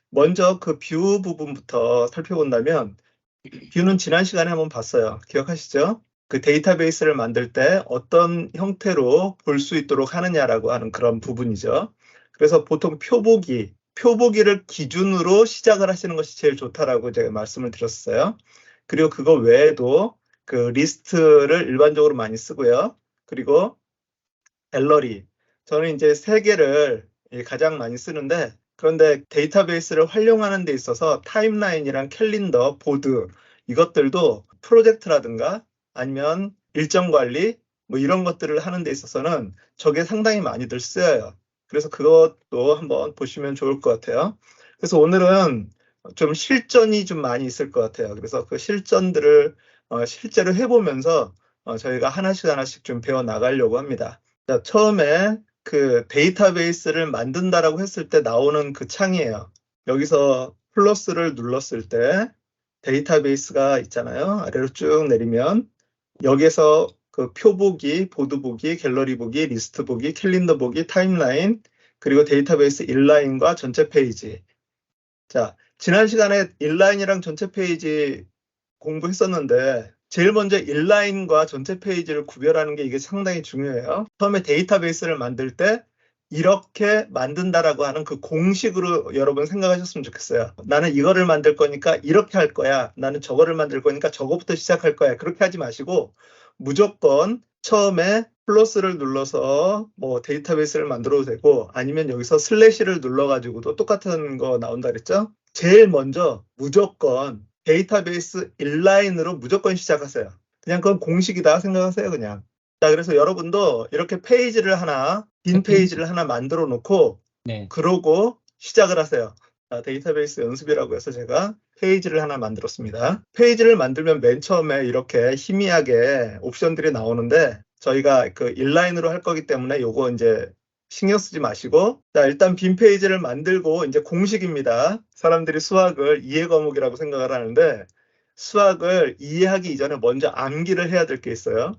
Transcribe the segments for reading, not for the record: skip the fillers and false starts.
먼저 그 뷰 부분부터 살펴본다면 뷰는 지난 시간에 한번 봤어요. 기억하시죠? 그 데이터베이스를 만들 때 어떤 형태로 볼 수 있도록 하느냐라고 하는 그런 부분이죠. 그래서 보통 표보기를 기준으로 시작을 하시는 것이 제일 좋다라고 제가 말씀을 드렸어요. 그리고 그거 외에도 그 리스트를 일반적으로 많이 쓰고요. 그리고 갤러리. 저는 이제 세 개를 가장 많이 쓰는데, 그런데 데이터베이스를 활용하는 데 있어서 타임라인이랑 캘린더, 보드, 이것들도 프로젝트라든가 아니면 일정 관리, 뭐 이런 것들을 하는 데 있어서는 저게 상당히 많이들 쓰여요. 그래서 그것도 한번 보시면 좋을 것 같아요. 그래서 오늘은 좀 실전이 좀 많이 있을 것 같아요. 그래서 그 실전들을 실제로 해보면서 저희가 하나씩 좀 배워 나가려고 합니다. 자, 처음에 그 데이터베이스를 만든다라고 했을 때 나오는 그 창이에요. 여기서 플러스를 눌렀을 때 데이터베이스가 있잖아요. 아래로 쭉 내리면 여기에서 그 표 보기, 보드 보기, 갤러리 보기, 리스트 보기, 캘린더 보기, 타임라인, 그리고 데이터베이스 인라인과 전체 페이지. 자, 지난 시간에 인라인이랑 전체 페이지 공부했었는데 제일 먼저 인라인과 전체 페이지를 구별하는 게 이게 상당히 중요해요. 처음에 데이터베이스를 만들 때 이렇게 만든다라고 하는 그 공식으로 여러분 생각하셨으면 좋겠어요. 나는 이거를 만들 거니까 이렇게 할 거야. 나는 저거를 만들 거니까 저거부터 시작할 거야. 그렇게 하지 마시고 무조건 처음에 플러스를 눌러서 뭐 데이터베이스를 만들어도 되고 아니면 여기서 슬래시를 눌러가지고도 똑같은 거 나온다 그랬죠? 제일 먼저 무조건 데이터베이스 인라인으로 무조건 시작하세요. 그냥 그건 공식이다 생각하세요, 그냥. 자, 그래서 여러분도 이렇게 페이지를 하나, 빈 페이지를 하나 만들어 놓고, 네. 그러고 시작을 하세요. 자, 데이터베이스 연습이라고 해서 제가 페이지를 하나 만들었습니다. 페이지를 만들면 맨 처음에 이렇게 희미하게 옵션들이 나오는데, 저희가 그 인라인으로 할 거기 때문에 요거 이제 신경 쓰지 마시고, 자, 일단 빈 페이지를 만들고 이제 공식입니다. 사람들이 수학을 이해 과목이라고 생각을 하는데 수학을 이해하기 이전에 먼저 암기를 해야 될 게 있어요.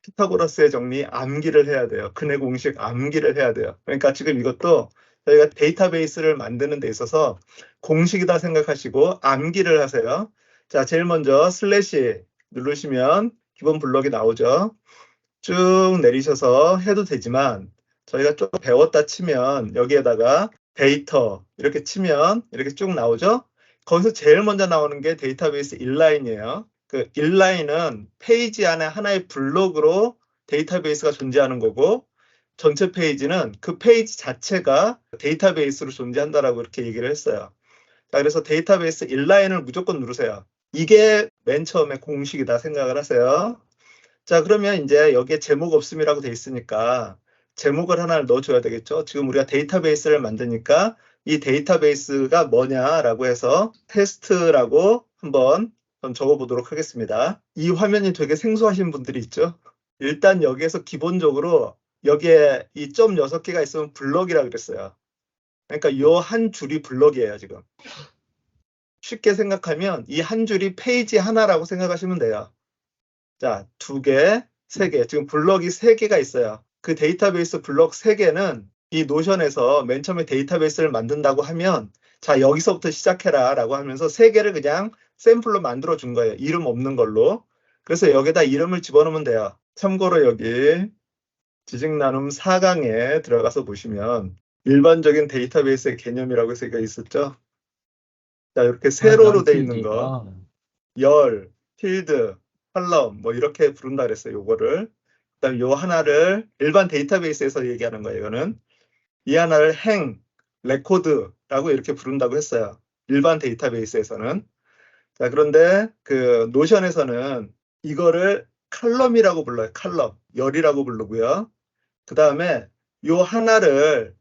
피타고라스의 정리 암기를 해야 돼요. 근해 공식 암기를 해야 돼요. 그러니까 지금 이것도 저희가 데이터베이스를 만드는 데 있어서 공식이다 생각하시고 암기를 하세요. 자, 제일 먼저 슬래시 누르시면 기본 블럭이 나오죠. 쭉 내리셔서 해도 되지만 저희가 좀 배웠다 치면 여기에다가 데이터 이렇게 치면 이렇게 쭉 나오죠. 거기서 제일 먼저 나오는 게 데이터베이스 인라인이에요. 그 인라인은 페이지 안에 하나의 블록으로 데이터베이스가 존재하는 거고 전체 페이지는 그 페이지 자체가 데이터베이스로 존재한다라고 이렇게 얘기를 했어요. 자, 그래서 데이터베이스 인라인을 무조건 누르세요. 이게 맨 처음에 공식이다 생각을 하세요. 자, 그러면 이제 여기에 제목 없음이라고 돼 있으니까 제목을 하나를 넣어줘야 되겠죠. 지금 우리가 데이터베이스를 만드니까 이 데이터베이스가 뭐냐라고 해서 테스트라고 한번 좀 적어보도록 하겠습니다. 이 화면이 되게 생소하신 분들이 있죠. 일단 여기에서 기본적으로 여기에 이 점 6개가 있으면 블럭이라 그랬어요. 그러니까 요 한 줄이 블럭이에요, 지금. 쉽게 생각하면 이 한 줄이 페이지 하나라고 생각하시면 돼요. 자, 2개, 3개. 지금 블럭이 3개가 있어요. 그 데이터베이스 블럭 3개는 이 노션에서 맨 처음에 데이터베이스를 만든다고 하면 자, 여기서부터 시작해라 라고 하면서 3개를 그냥 샘플로 만들어 준 거예요. 이름 없는 걸로. 그래서 여기다 이름을 집어넣으면 돼요. 참고로 여기 지식나눔 4강에 들어가서 보시면 일반적인 데이터베이스의 개념이라고 해서 이거 있었죠. 자, 이렇게 세로로 돼 있는 거. 열, 필드, 컬럼 뭐 이렇게 부른다 그랬어요. 요거를. 그다음 요 하나를 일반 데이터베이스에서 얘기하는 거예요. 이거는 이 하나를 행, 레코드라고 이렇게 부른다고 했어요. 일반 데이터베이스에서는. 자, 그런데 그 노션에서는 이거를 칼럼이라고 불러요. 칼럼. 열이라고 부르고요. 그다음에 요 하나를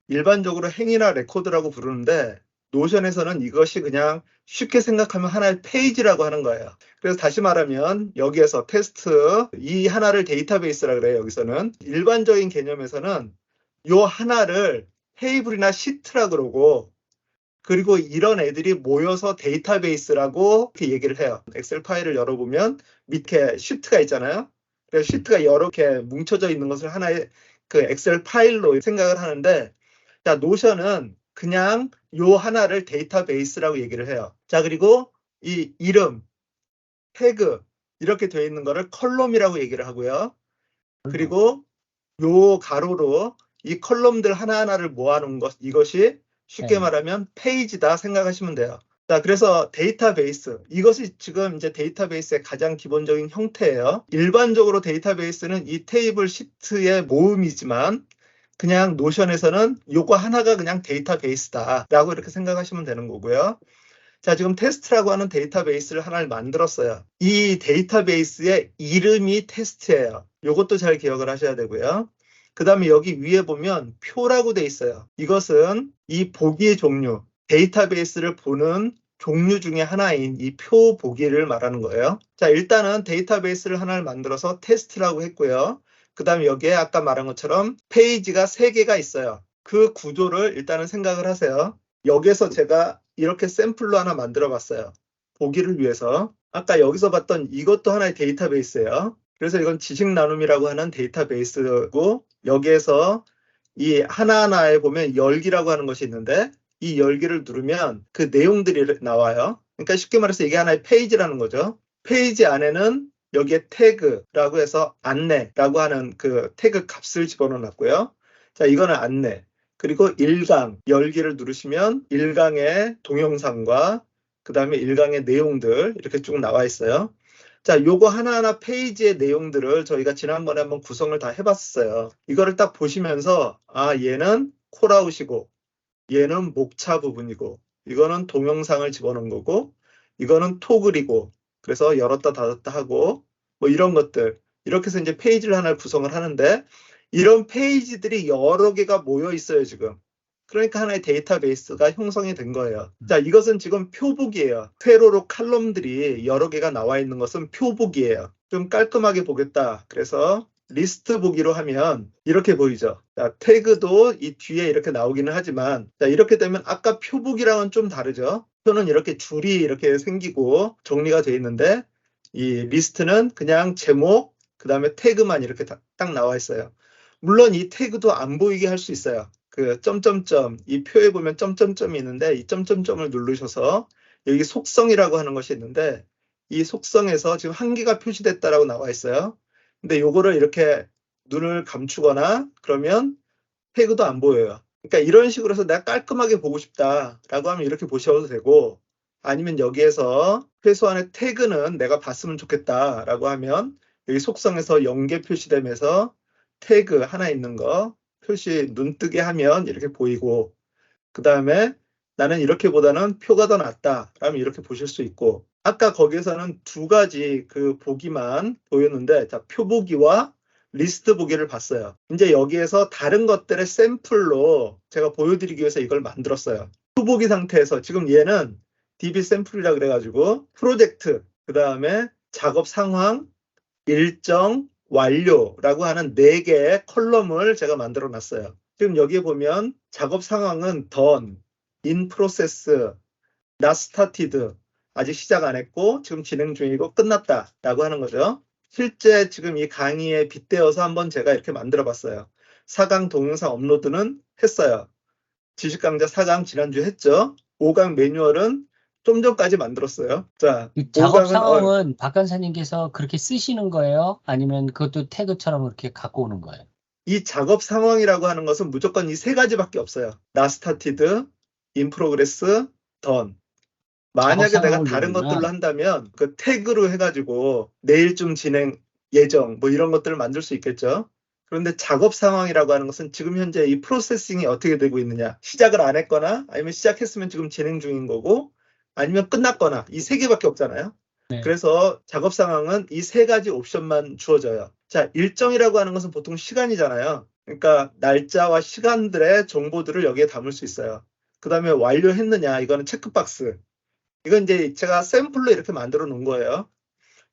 일반적으로 행이나 레코드라고 부르는데 노션에서는 이것이 그냥 쉽게 생각하면 하나의 페이지라고 하는 거예요. 그래서 다시 말하면 여기에서 테스트 이 하나를 데이터베이스라 그래요. 여기서는 일반적인 개념에서는 요 하나를 테이블이나 시트라 그러고 그리고 이런 애들이 모여서 데이터베이스라고 이렇게 얘기를 해요. 엑셀 파일을 열어보면 밑에 시트가 있잖아요. 그래서 시트가 여러 개 뭉쳐져 있는 것을 하나의 그 엑셀 파일로 생각을 하는데 자, 노션은 그냥 요 하나를 데이터베이스라고 얘기를 해요. 자, 그리고 이 이름, 태그 이렇게 되어 있는 거를 컬럼이라고 얘기를 하고요. 그리고 요 가로로 이 컬럼들 하나하나를 모아놓은 것, 이것이 쉽게 네. 말하면 페이지다 생각하시면 돼요. 자, 그래서 데이터베이스, 이것이 지금 이제 데이터베이스의 가장 기본적인 형태예요. 일반적으로 데이터베이스는 이 테이블 시트의 모음이지만 그냥 노션에서는 요거 하나가 그냥 데이터베이스다라고 이렇게 생각하시면 되는 거고요. 자, 지금 테스트라고 하는 데이터베이스를 하나를 만들었어요. 이 데이터베이스의 이름이 테스트예요. 요것도 잘 기억을 하셔야 되고요. 그 다음에 여기 위에 보면 표라고 돼 있어요. 이것은 이 보기의 종류, 데이터베이스를 보는 종류 중에 하나인 이 표 보기를 말하는 거예요. 자, 일단은 데이터베이스를 하나를 만들어서 테스트라고 했고요. 그 다음에 여기에 아까 말한 것처럼 페이지가 3개가 있어요. 그 구조를 일단은 생각을 하세요. 여기에서 제가 이렇게 샘플로 하나 만들어 봤어요. 보기를 위해서. 아까 여기서 봤던 이것도 하나의 데이터베이스예요. 그래서 이건 지식 나눔이라고 하는 데이터베이스고, 여기에서 이 하나하나에 보면 열기라고 하는 것이 있는데, 이 열기를 누르면 그 내용들이 나와요. 그러니까 쉽게 말해서 이게 하나의 페이지라는 거죠. 페이지 안에는 여기에 태그라고 해서 안내라고 하는 그 태그 값을 집어넣어 놨고요. 자, 이거는 안내. 그리고 1강, 열기를 누르시면 1강의 동영상과 그 다음에 1강의 내용들 이렇게 쭉 나와 있어요. 자, 요거 하나하나 페이지의 내용들을 저희가 지난번에 한번 구성을 다 해봤어요. 이거를 딱 보시면서 아, 얘는 콜아웃이고 얘는 목차 부분이고 이거는 동영상을 집어넣은 거고 이거는 토글이고 그래서 열었다 닫았다 하고 뭐 이런 것들 이렇게 해서 이제 페이지를 하나 구성을 하는데 이런 페이지들이 여러 개가 모여 있어요, 지금. 그러니까 하나의 데이터베이스가 형성이 된 거예요. 자, 이것은 지금 표북이에요. 세로로 칼럼들이 여러 개가 나와 있는 것은 표북이에요. 좀 깔끔하게 보겠다. 그래서 리스트 보기로 하면 이렇게 보이죠. 자, 태그도 이 뒤에 이렇게 나오기는 하지만 자, 이렇게 되면 아까 표북이랑은 좀 다르죠. 표는 이렇게 줄이 이렇게 생기고 정리가 돼 있는데 이 리스트는 그냥 제목, 그 다음에 태그만 이렇게 딱 나와 있어요. 물론 이 태그도 안 보이게 할 수 있어요. 그 점점점, 이 표에 보면 점점점이 있는데 이 점점점을 누르셔서 여기 속성이라고 하는 것이 있는데 이 속성에서 지금 한 개가 표시됐다라고 나와 있어요. 근데 요거를 이렇게 눈을 감추거나 그러면 태그도 안 보여요. 그러니까 이런 식으로 해서 내가 깔끔하게 보고 싶다라고 하면 이렇게 보셔도 되고 아니면 여기에서 최소한의 태그는 내가 봤으면 좋겠다라고 하면 여기 속성에서 0개 표시되면서 태그 하나 있는 거 표시 눈뜨게 하면 이렇게 보이고 그 다음에 나는 이렇게보다는 표가 더 낫다 라면 이렇게 보실 수 있고 아까 거기에서는 두 가지 그 보기만 보였는데 자, 표 보기와 리스트 보기를 봤어요. 이제 여기에서 다른 것들의 샘플로 제가 보여드리기 위해서 이걸 만들었어요. 표 보기 상태에서 지금 얘는 DB 샘플이라 그래가지고 프로젝트 그 다음에 작업 상황 일정 완료라고 하는 4개의 컬럼을 제가 만들어 놨어요. 지금 여기에 보면 작업 상황은 done, in process, not started, 아직 시작 안 했고 지금 진행 중이고 끝났다 라고 하는 거죠. 실제 지금 이 강의에 빗대어서 한번 제가 이렇게 만들어 봤어요. 4강 동영상 업로드는 했어요. 지식강좌 4강 지난주에 했죠. 5강 매뉴얼은 좀 전까지 만들었어요. 자, 이 작업 5강은 상황은 박 간사님께서 그렇게 쓰시는 거예요? 아니면 그것도 태그처럼 이렇게 갖고 오는 거예요? 이 작업 상황이라고 하는 것은 무조건 이 3가지밖에 없어요. not started, in progress, done. 만약에 내가 다른 것들로 한다면 그 태그로 해가지고 내일쯤 진행 예정 뭐 이런 것들을 만들 수 있겠죠. 그런데 작업 상황이라고 하는 것은 지금 현재 이 프로세싱이 어떻게 되고 있느냐. 시작을 안 했거나 아니면 시작했으면 지금 진행 중인 거고 아니면 끝났거나 이 3개밖에 없잖아요. 네. 그래서 작업 상황은 이 3가지 옵션만 주어져요. 자, 일정이라고 하는 것은 보통 시간이잖아요. 그러니까 날짜와 시간들의 정보들을 여기에 담을 수 있어요. 그 다음에 완료했느냐 이거는 체크박스. 이건 이제 제가 샘플로 이렇게 만들어 놓은 거예요.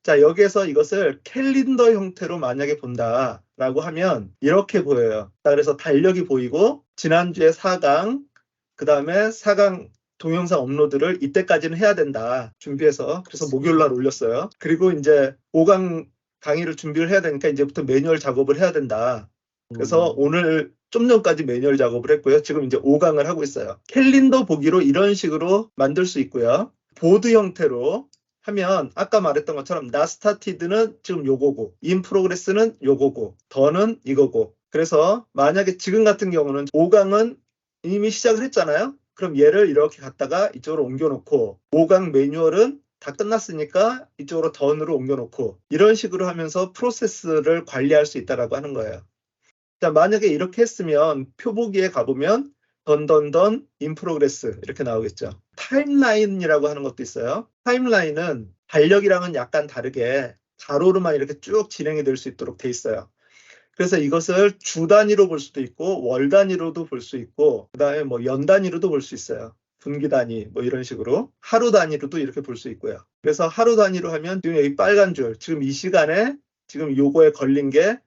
자, 여기에서 이것을 캘린더 형태로 만약에 본다라고 하면 이렇게 보여요. 자, 그래서 달력이 보이고 지난주에 4강, 그 다음에 4강 동영상 업로드를 이때까지는 해야 된다. 준비해서. 그래서 목요일날 올렸어요. 그리고 이제 5강 강의를 준비를 해야 되니까 이제부터 매뉴얼 작업을 해야 된다. 그래서 오늘 좀 전까지 매뉴얼 작업을 했고요. 지금 이제 5강을 하고 있어요. 캘린더 보기로 이런 식으로 만들 수 있고요. 보드 형태로 하면 아까 말했던 것처럼 not started는 지금 요거고 in progress는 요거고 더는 이거고 그래서 만약에 지금 같은 경우는 5강은 이미 시작을 했잖아요. 그럼 얘를 이렇게 갖다가 이쪽으로 옮겨놓고 5강 매뉴얼은 다 끝났으니까 이쪽으로 던으로 옮겨놓고 이런 식으로 하면서 프로세스를 관리할 수 있다라고 하는 거예요. 자, 만약에 이렇게 했으면 표보기에 가보면 던 in progress 이렇게 나오겠죠. 타임라인이라고 하는 것도 있어요. 타임라인은 달력이랑은 약간 다르게 가로로만 이렇게 쭉 진행이 될 수 있도록 돼 있어요. 그래서 이것을 주 단위로 볼 수도 있고 월 단위로도 볼 수 있고 그다음에 뭐 연 단위로도 볼 수 있어요. 분기 단위 뭐 이런 식으로 하루 단위로도 이렇게 볼 수 있고요. 그래서 하루 단위로 하면 지금 여기 빨간 줄 지금 이 시간에 지금 요거에 걸린 게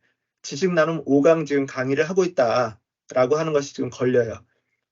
지식 나눔 5강 지금 강의를 하고 있다라고 하는 것이 지금 걸려요.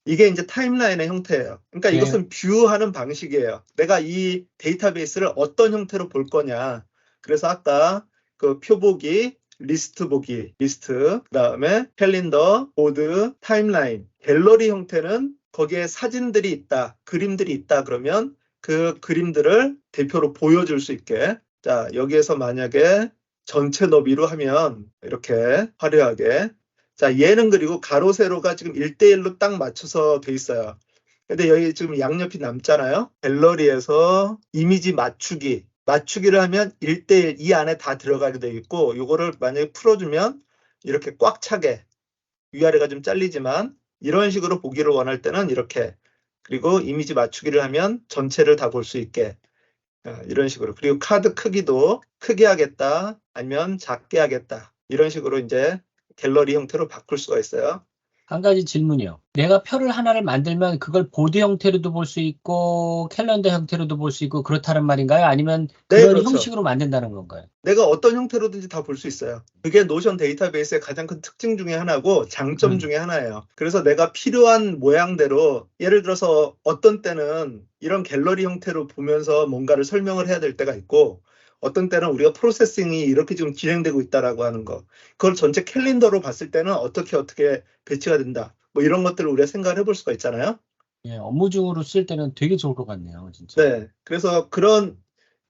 이게 이제 타임라인의 형태예요. 그러니까 네. 이것은 뷰하는 방식이에요. 내가 이 데이터베이스를 어떤 형태로 볼 거냐. 그래서 아까 그 표보기, 리스트 보기, 리스트, 그다음에 캘린더, 보드, 타임라인, 갤러리 형태는 거기에 사진들이 있다, 그림들이 있다 그러면 그 그림들을 대표로 보여줄 수 있게 자 여기에서 만약에 전체 너비로 하면 이렇게 화려하게 자 얘는 그리고 가로 세로가 지금 1대1로 딱 맞춰서 돼 있어요. 근데 여기 지금 양옆이 남잖아요. 갤러리에서 이미지 맞추기를 하면 1대1 이 안에 다 들어가게 돼 있고 요거를 만약에 풀어주면 이렇게 꽉 차게 위아래가 좀 잘리지만 이런 식으로 보기를 원할 때는 이렇게 그리고 이미지 맞추기를 하면 전체를 다 볼 수 있게 이런 식으로 그리고 카드 크기도 크게 하겠다 아니면 작게 하겠다 이런 식으로 이제 갤러리 형태로 바꿀 수가 있어요. 한 가지 질문이요. 내가 표를 하나를 만들면 그걸 보드 형태로도 볼 수 있고 캘린더 형태로도 볼 수 있고 그렇다는 말인가요? 아니면 네, 그런 그렇죠. 형식으로 만든다는 건가요? 내가 어떤 형태로든지 다 볼 수 있어요. 그게 노션 데이터베이스의 가장 큰 특징 중에 하나고 장점 중에 하나예요. 그래서 내가 필요한 모양대로 예를 들어서 어떤 때는 이런 갤러리 형태로 보면서 뭔가를 설명을 해야 될 때가 있고 어떤 때는 우리가 프로세싱이 이렇게 지금 진행되고 있다라고 하는 거 그걸 전체 캘린더로 봤을 때는 어떻게 배치가 된다. 뭐 이런 것들을 우리가 생각을 해볼 수가 있잖아요. 예, 업무중으로 쓸 때는 되게 좋을 것 같네요, 진짜. 네. 그래서 그런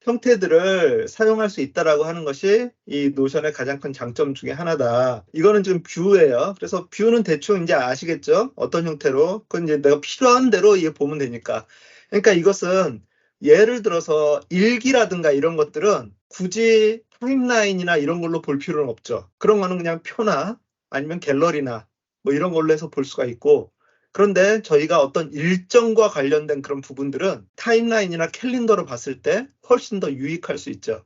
형태들을 사용할 수 있다라고 하는 것이 이 노션의 가장 큰 장점 중에 하나다. 이거는 지금 뷰예요. 그래서 뷰는 대충 이제 아시겠죠? 어떤 형태로. 그건 이제 내가 필요한 대로 이게 보면 되니까. 그러니까 이것은 예를 들어서 일기라든가 이런 것들은 굳이 타임라인이나 이런 걸로 볼 필요는 없죠. 그런 거는 그냥 표나 아니면 갤러리나 뭐 이런 걸로 해서 볼 수가 있고 그런데 저희가 어떤 일정과 관련된 그런 부분들은 타임라인이나 캘린더로 봤을 때 훨씬 더 유익할 수 있죠.